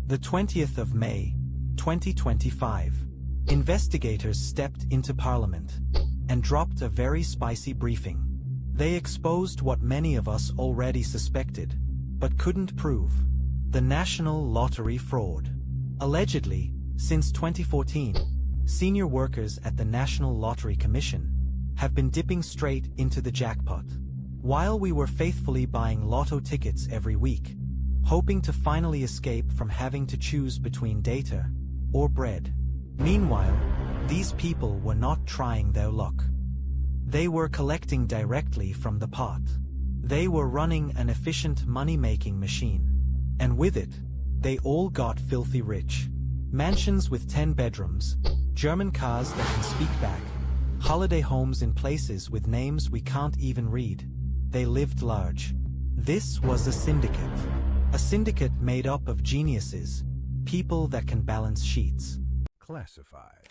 The 20th of May, 2025. Investigators stepped into Parliament and dropped a very spicy briefing. They exposed what many of us already suspected, but couldn't prove: the national lottery fraud. Allegedly, since 2014, senior workers at the National Lottery Commission have been dipping straight into the jackpot, while we were faithfully buying lotto tickets every week, hoping to finally escape from having to choose between data or bread. Meanwhile, these people were not trying their luck. They were collecting directly from the pot. They were running an efficient money-making machine. And with it, they all got filthy rich. Mansions with 10 bedrooms, German cars that can speak back, holiday homes in places with names we can't even read. They lived large. This was a syndicate. A syndicate made up of geniuses, people that can balance sheets. Classified.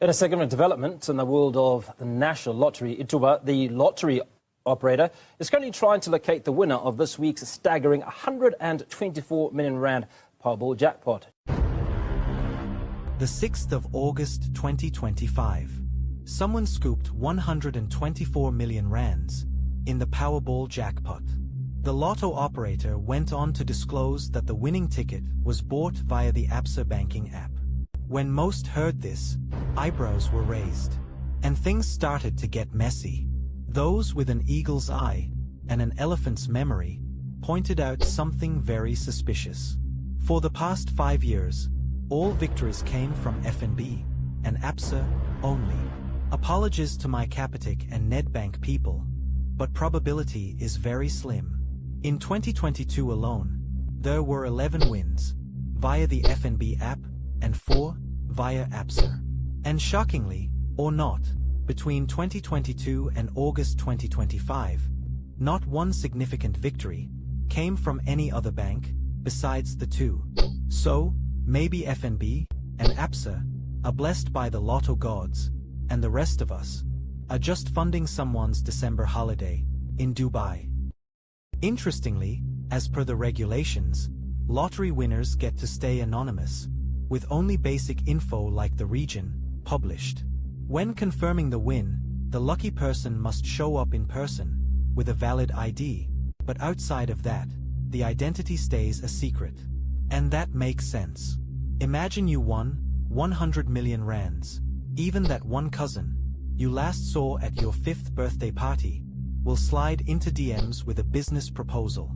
In a segment of development in the world of the National Lottery, Ituba, the lottery operator, is currently trying to locate the winner of this week's staggering 124 million rand Powerball jackpot. The 6th of August 2025. Someone scooped 124 million rands in the Powerball jackpot. The lotto operator went on to disclose that the winning ticket was bought via the Absa banking app. When most heard this, eyebrows were raised, and things started to get messy. Those with an eagle's eye and an elephant's memory pointed out something very suspicious. For the past 5 years, all victories came from FNB and Absa only. Apologies to my Capitec and Nedbank people, but probability is very slim. In 2022 alone, there were 11 wins via the FNB app and 4 via Absa. And shockingly, or not, between 2022 and August 2025, not one significant victory came from any other bank besides the two. So, maybe FNB and Absa are blessed by the lotto gods, and the rest of us are just funding someone's December holiday in Dubai. Interestingly, as per the regulations, lottery winners get to stay anonymous, with only basic info like the region published. When confirming the win, the lucky person must show up in person with a valid ID, but outside of that, the identity stays a secret. And that makes sense. Imagine you won 100 million rands. Even that one cousin you last saw at your 5th birthday party will slide into DMs with a business proposal.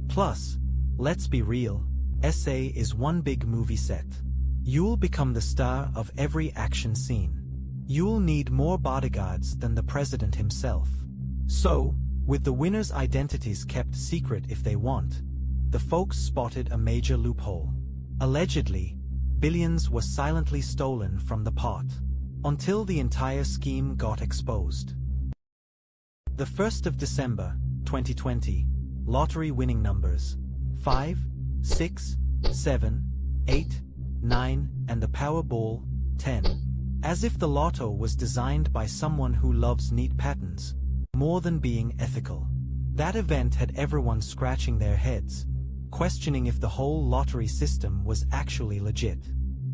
Plus, let's be real, SA is one big movie set. You'll become the star of every action scene. You'll need more bodyguards than the president himself. So, with the winners' identities kept secret if they want, the folks spotted a major loophole. Allegedly, billions were silently stolen from the pot, until the entire scheme got exposed. The 1st of December, 2020, lottery winning numbers 5, 6, 7, 8, 9, and the Powerball 10. As if the lotto was designed by someone who loves neat patterns more than being ethical. That event had everyone scratching their heads, questioning if the whole lottery system was actually legit.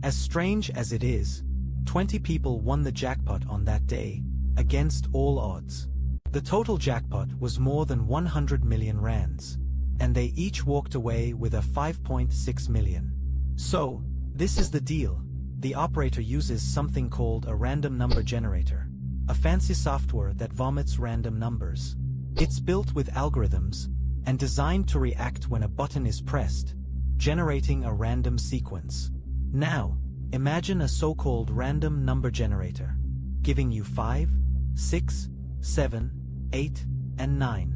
As strange as it is, 20 people won the jackpot on that day, against all odds. The total jackpot was more than 100 million rands, and they each walked away with a 5.6 million. So, this is the deal. The operator uses something called a random number generator, a fancy software that vomits random numbers. It's built with algorithms and designed to react when a button is pressed, generating a random sequence. Now, imagine a so-called random number generator, giving you 5, 6, 7, 8, and 9.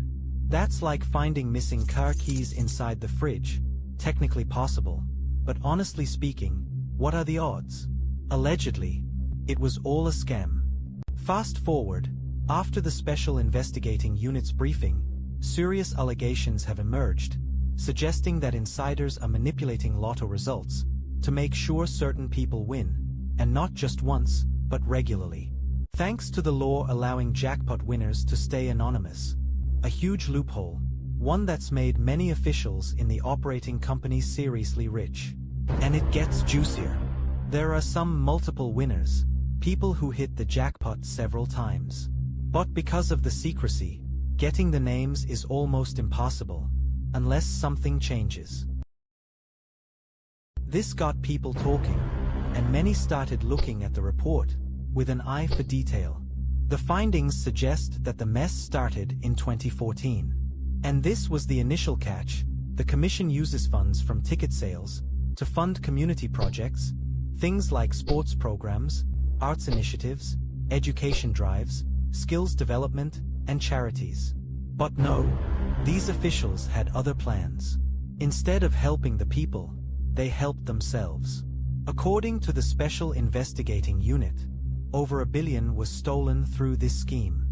That's like finding missing car keys inside the fridge. Technically possible, but honestly speaking, what are the odds? Allegedly, it was all a scam. Fast forward, after the Special Investigating Unit's briefing, serious allegations have emerged, suggesting that insiders are manipulating lotto results to make sure certain people win, and not just once, but regularly. Thanks to the law allowing jackpot winners to stay anonymous, a huge loophole, one that's made many officials in the operating company seriously rich. And it gets juicier. There are some multiple winners, people who hit the jackpot several times. But because of the secrecy, getting the names is almost impossible, unless something changes. This got people talking, and many started looking at the report with an eye for detail. The findings suggest that the mess started in 2014. And this was the initial catch. The Commission uses funds from ticket sales to fund community projects, things like sports programs, arts initiatives, education drives, skills development, and charities. But no, these officials had other plans. Instead of helping the people, they helped themselves. According to the Special Investigating Unit, over $1 billion was stolen through this scheme.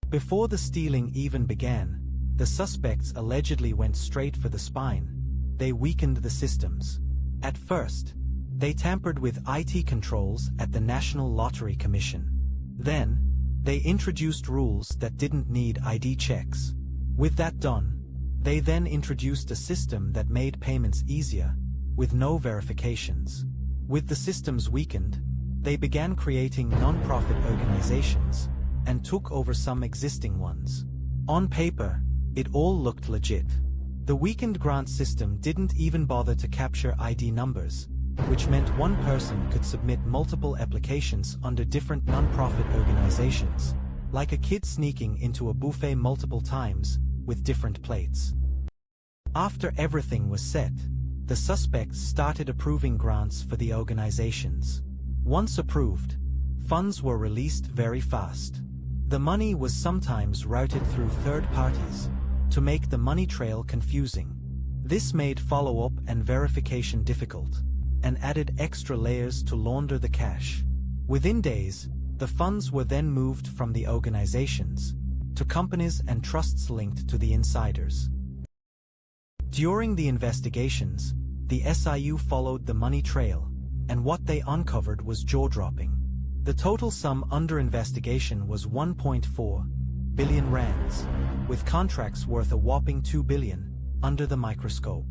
Before the stealing even began, the suspects allegedly went straight for the spine. They weakened the systems. At first, they tampered with IT controls at the National Lottery Commission. Then, they introduced rules that didn't need ID checks. With that done, they then introduced a system that made payments easier, with no verifications. With the systems weakened, they began creating non-profit organizations and took over some existing ones. On paper, it all looked legit. The weakened grant system didn't even bother to capture ID numbers, which meant one person could submit multiple applications under different non-profit organizations, like a kid sneaking into a buffet multiple times with different plates. After everything was set, the suspects started approving grants for the organizations. Once approved, funds were released very fast. The money was sometimes routed through third parties to make the money trail confusing. This made follow-up and verification difficult, and added extra layers to launder the cash. Within days, the funds were then moved from the organizations to companies and trusts linked to the insiders. During the investigations, the SIU followed the money trail, and what they uncovered was jaw-dropping. The total sum under investigation was 1.4 billion rands, with contracts worth a whopping 2 billion under the microscope.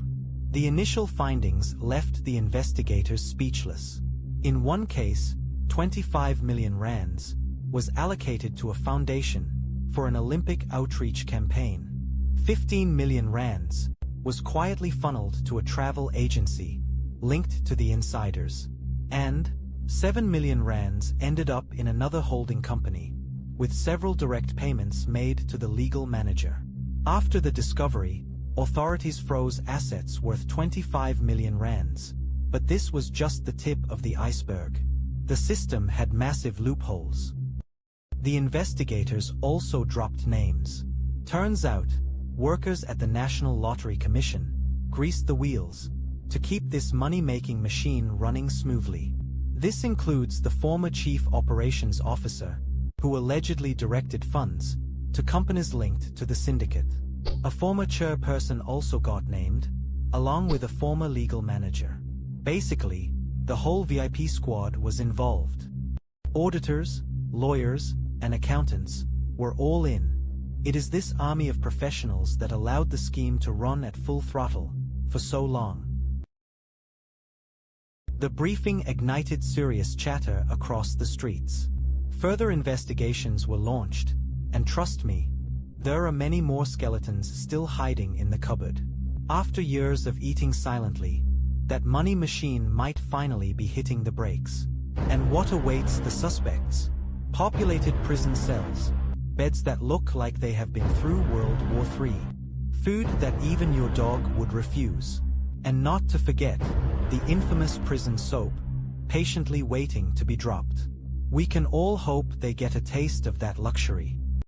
The initial findings left the investigators speechless. In one case, 25 million rands was allocated to a foundation for an Olympic outreach campaign. 15 million rands was quietly funneled to a travel agency linked to the insiders, and 7 million rands ended up in another holding company, with several direct payments made to the legal manager. After the discovery, authorities froze assets worth 25 million rands, but this was just the tip of the iceberg. The system had massive loopholes. The investigators also dropped names. Turns out, workers at the National Lottery Commission greased the wheels to keep this money-making machine running smoothly. This includes the former chief operations officer, who allegedly directed funds to companies linked to the syndicate. A former chairperson also got named, along with a former legal manager. Basically, the whole VIP squad was involved. Auditors, lawyers, and accountants were all in. It is this army of professionals that allowed the scheme to run at full throttle for so long. The briefing ignited serious chatter across the streets. Further investigations were launched, and trust me, there are many more skeletons still hiding in the cupboard. After years of eating silently, that money machine might finally be hitting the brakes. And what awaits the suspects? Populated prison cells, beds that look like they have been through World War III, food that even your dog would refuse, and not to forget, the infamous prison soap, patiently waiting to be dropped. We can all hope they get a taste of that luxury.